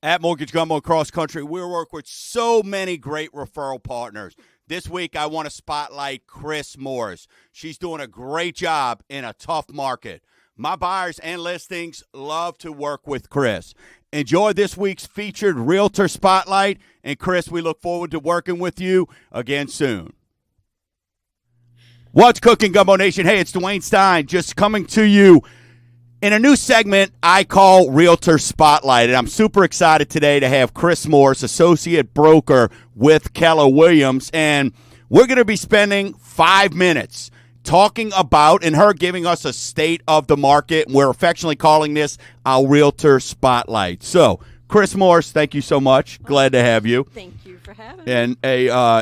At Mortgage Gumbo across country, we work with so many great referral partners. This week, I want to spotlight Chris Morris. She's doing a great job in a tough market. My buyers and listings love to work with Chris. Enjoy this week's featured Realtor Spotlight. And Chris, we look forward to working with you again soon. What's cooking, Gumbo Nation? Hey, it's Dwayne Stein just coming to you in a new segment I call Realtor Spotlight, and I'm super excited today to have Chris Morris, associate broker with Keller Williams, and we're going to be spending 5 minutes talking about and her giving us a state of the market. We're affectionately calling this our Realtor Spotlight. So, Chris Morris, thank you so much. Glad to have you. Thank you for having me. And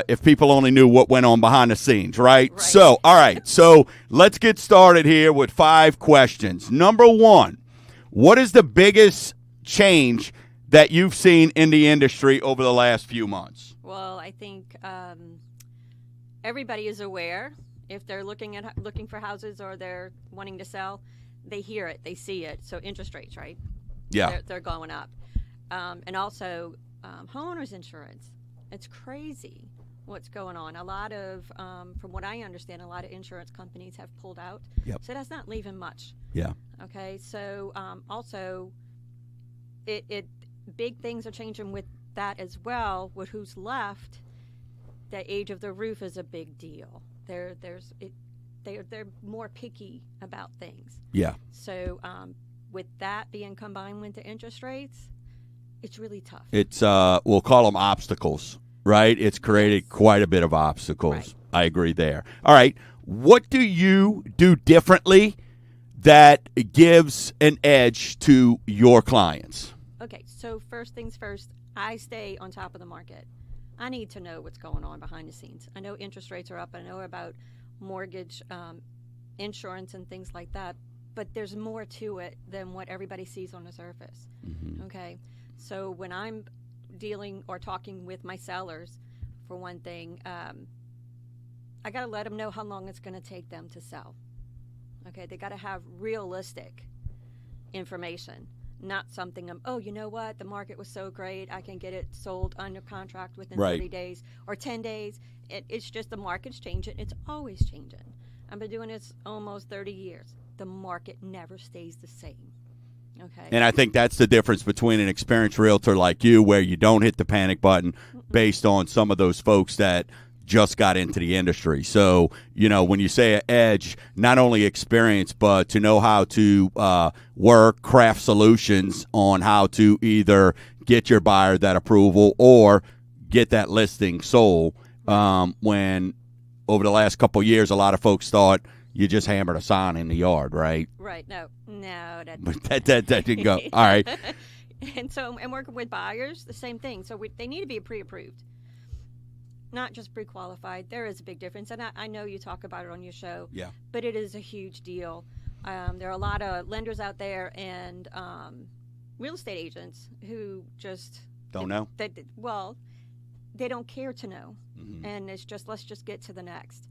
if people only knew what went on behind the scenes, right? So, all right. So let's get started here with 5 questions. Number 1, what is the biggest change that you've seen in the industry over the last few months? Well, I think everybody is aware. If they're looking for houses or they're wanting to sell, they hear it, they see it. So interest rates, right? Yeah. They're going up. And also homeowners insurance. It's crazy what's going on. A lot of, from what I understand, a lot of insurance companies have pulled out. Yep. So that's not leaving much. Yeah. Okay. So also, it big things are changing with that as well. With who's left, the age of the roof is a big deal. They're more picky about things. Yeah. So with that being combined with the interest rates, it's really tough. It's we'll call them obstacles, right? It's created quite a bit of obstacles. Right. I agree there. All right. What do you do differently that gives an edge to your clients? Okay, so first things first, I stay on top of the market. I need to know what's going on behind the scenes. I know interest rates are up. I know about mortgage insurance and things like that, but there's more to it than what everybody sees on the surface. Mm-hmm. Okay, so when I'm dealing or talking with my sellers, for one thing, I got to let them know how long it's going to take them to sell. Okay, they got to have realistic information. Not something oh, you know what? The market was so great. I can get it sold under contract within 30 days or 10 days. It's just the market's changing. It's always changing. I've been doing this almost 30 years. The market never stays the same. Okay. And I think that's the difference between an experienced realtor like you, where you don't hit the panic button based on some of those folks that just got into the industry. So, you know, when you say an edge, not only experience, but to know how to work, craft solutions on how to either get your buyer that approval or get that listing sold. When over the last couple of years, a lot of folks thought you just hammered a sign in the yard, right? Right. No, But that didn't go. All right. And working with buyers, the same thing. So they need to be pre-approved. Not just pre-qualified. There is a big difference, and I know you talk about it on your show. Yeah. But it is a huge deal. There are a lot of lenders out there and real estate agents who just don't know. They don't care to know, Mm-hmm. and it's just let's just get to the next.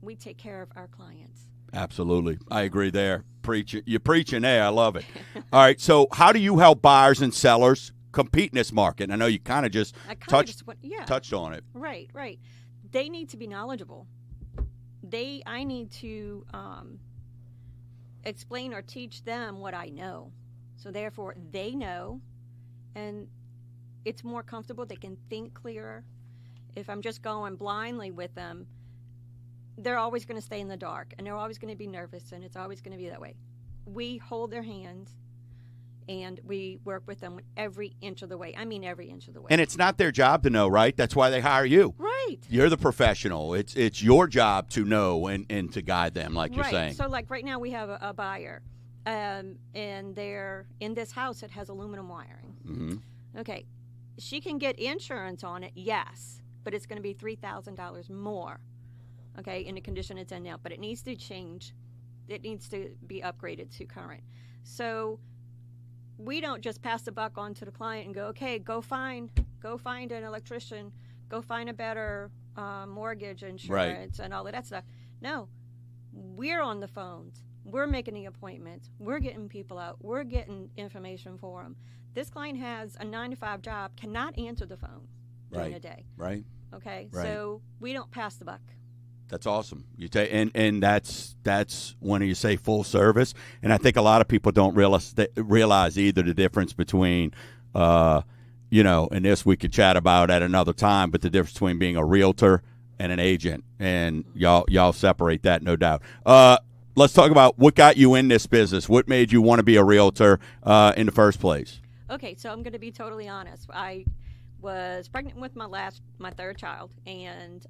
We take care of our clients. Absolutely, I agree there. You're preaching there. I love it. All right. So, how do you help buyers and sellers compete in this market? I know you kind of just touched on it. Right. They need to be knowledgeable. I need to explain or teach them what I know. So therefore, they know, and it's more comfortable. They can think clearer. If I'm just going blindly with them, they're always going to stay in the dark, and they're always going to be nervous, and it's always going to be that way. We hold their hands. And we work with them every inch of the way. I mean, every inch of the way. And it's not their job to know, right? That's why they hire you. Right. You're the professional. It's your job to know and to guide them, like you're saying. So, like right now, we have a buyer, and they're in this house that has aluminum wiring. Mm-hmm. Okay, she can get insurance on it, yes, but it's going to be $3,000 more. Okay, in the condition it's in now, but it needs to change. It needs to be upgraded to current. So we don't just pass the buck on to the client and go, okay, go find an electrician, go find a better mortgage insurance and all of that stuff. No, we're on the phones We're making the appointments. We're getting people out. We're getting information for them. This client has a 9-to-5 job, cannot answer the phone during the day. Right. Okay, Right. so we don't pass the buck. That's awesome. You take and that's when you say full service, and I think a lot of people don't realize either the difference between, and this we could chat about at another time, but the difference between being a realtor and an agent, and y'all separate that, no doubt. Let's talk about what got you in this business. What made you want to be a realtor in the first place? Okay, so I'm going to be totally honest. I was pregnant with my third child, and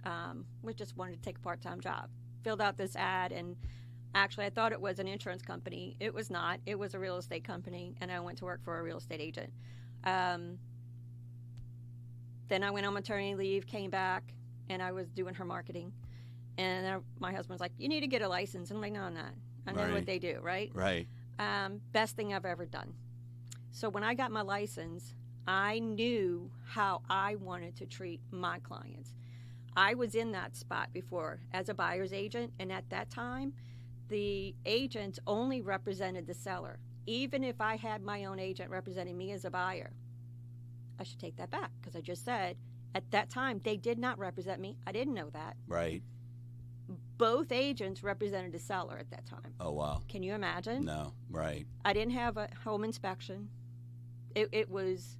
we just wanted to take a part-time job. Filled out this ad, and actually I thought it was an insurance company. It was not. It was a real estate company, and I went to work for a real estate agent. Then I went on maternity leave, came back, and I was doing her marketing. And my husband's like, you need to get a license. And I'm like, no, I'm not. I know what they do, right? Right. Best thing I've ever done. So when I got my license, I knew how I wanted to treat my clients. I was in that spot before as a buyer's agent, and at that time, the agent only represented the seller. Even if I had my own agent representing me as a buyer, I should take that back, because I just said at that time they did not represent me. I didn't know that. Right. Both agents represented the seller at that time. Oh, wow. Can you imagine? No. Right. I didn't have a home inspection. It was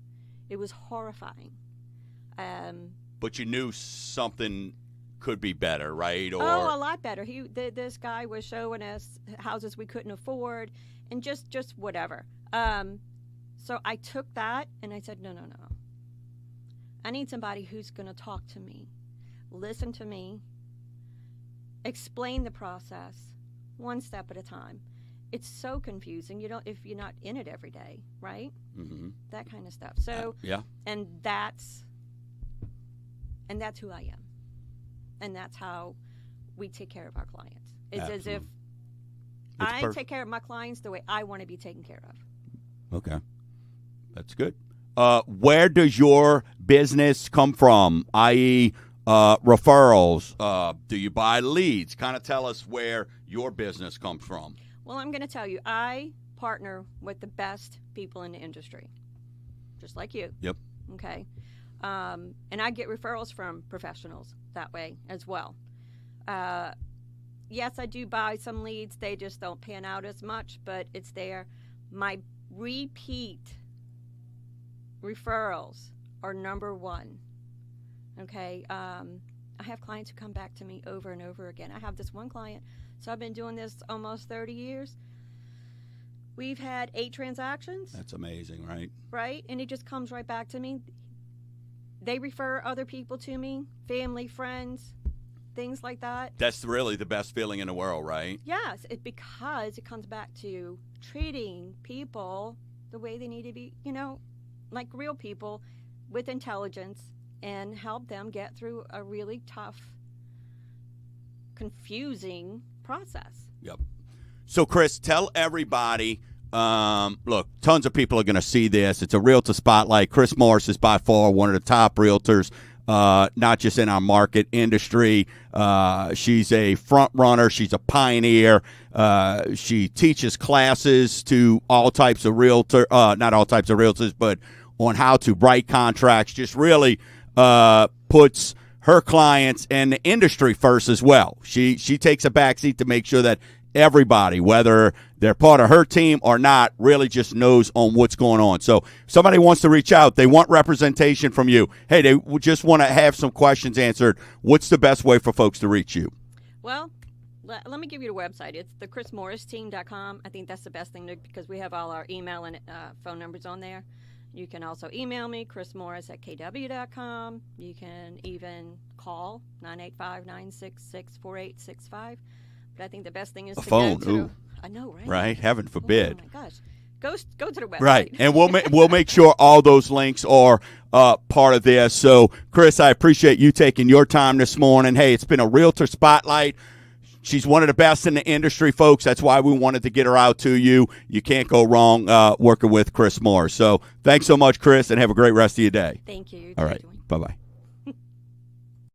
horrifying. But you knew something could be better, right? Or a lot better. This guy was showing us houses we couldn't afford, and just whatever. So I took that and I said, no. I need somebody who's going to talk to me, listen to me, explain the process one step at a time. It's so confusing. If you're not in it every day, right? Mm-hmm. That kind of stuff. So yeah, and that's who I am, and that's how we take care of our clients. It's Absolutely. as if I take care of my clients the way I want to be taken care of. Okay, that's good. Where does your business come from? I.e., referrals. Do you buy leads? Kind of tell us where your business comes from. Well, I'm going to tell you, I partner with the best people in the industry, just like you. Yep. Okay. And I get referrals from professionals that way as well. Yes, I do buy some leads. They just don't pan out as much, but it's there. My repeat referrals are number one. Okay. I have clients who come back to me over and over again. I have this one client. So I've been doing this almost 30 years. We've had 8 transactions. That's amazing, right? Right? And it just comes right back to me. They refer other people to me, family, friends, things like that. That's really the best feeling in the world, right? Yes, because it comes back to treating people the way they need to be, like real people with intelligence, and help them get through a really tough, confusing process. Yep. So, Chris, tell everybody, look, tons of people are going to see this. It's a Realtor Spotlight. Chris Morris is by far one of the top realtors, not just in our market industry. She's a front runner. She's a pioneer. She teaches classes to all types of not all types of realtors, but on how to write contracts. Just really puts her clients and the industry first as well. She takes a backseat to make sure that everybody, whether they're part of her team or not, really just knows on what's going on. So if somebody wants to reach out, they want representation from you. Hey, they just want to have some questions answered. What's the best way for folks to reach you? Well, let me give you the website. It's thechrismorristeam.com. I think that's the best thing because we have all our email and phone numbers on there. You can also email me, chrismorris@kw.com. You can even call 985-966-4865. But I think the best thing is a to phone. go to. Ooh. I know, right? Right. Heaven forbid. Oh my gosh. Go to the website. Right. And we'll make sure all those links are part of this. So, Chris, I appreciate you taking your time this morning. Hey, it's been a Realtor Spotlight. She's one of the best in the industry, folks. That's why we wanted to get her out to you. You can't go wrong working with Chris Morris. So thanks so much, Chris, and have a great rest of your day. Thank you. All right. Bye-bye.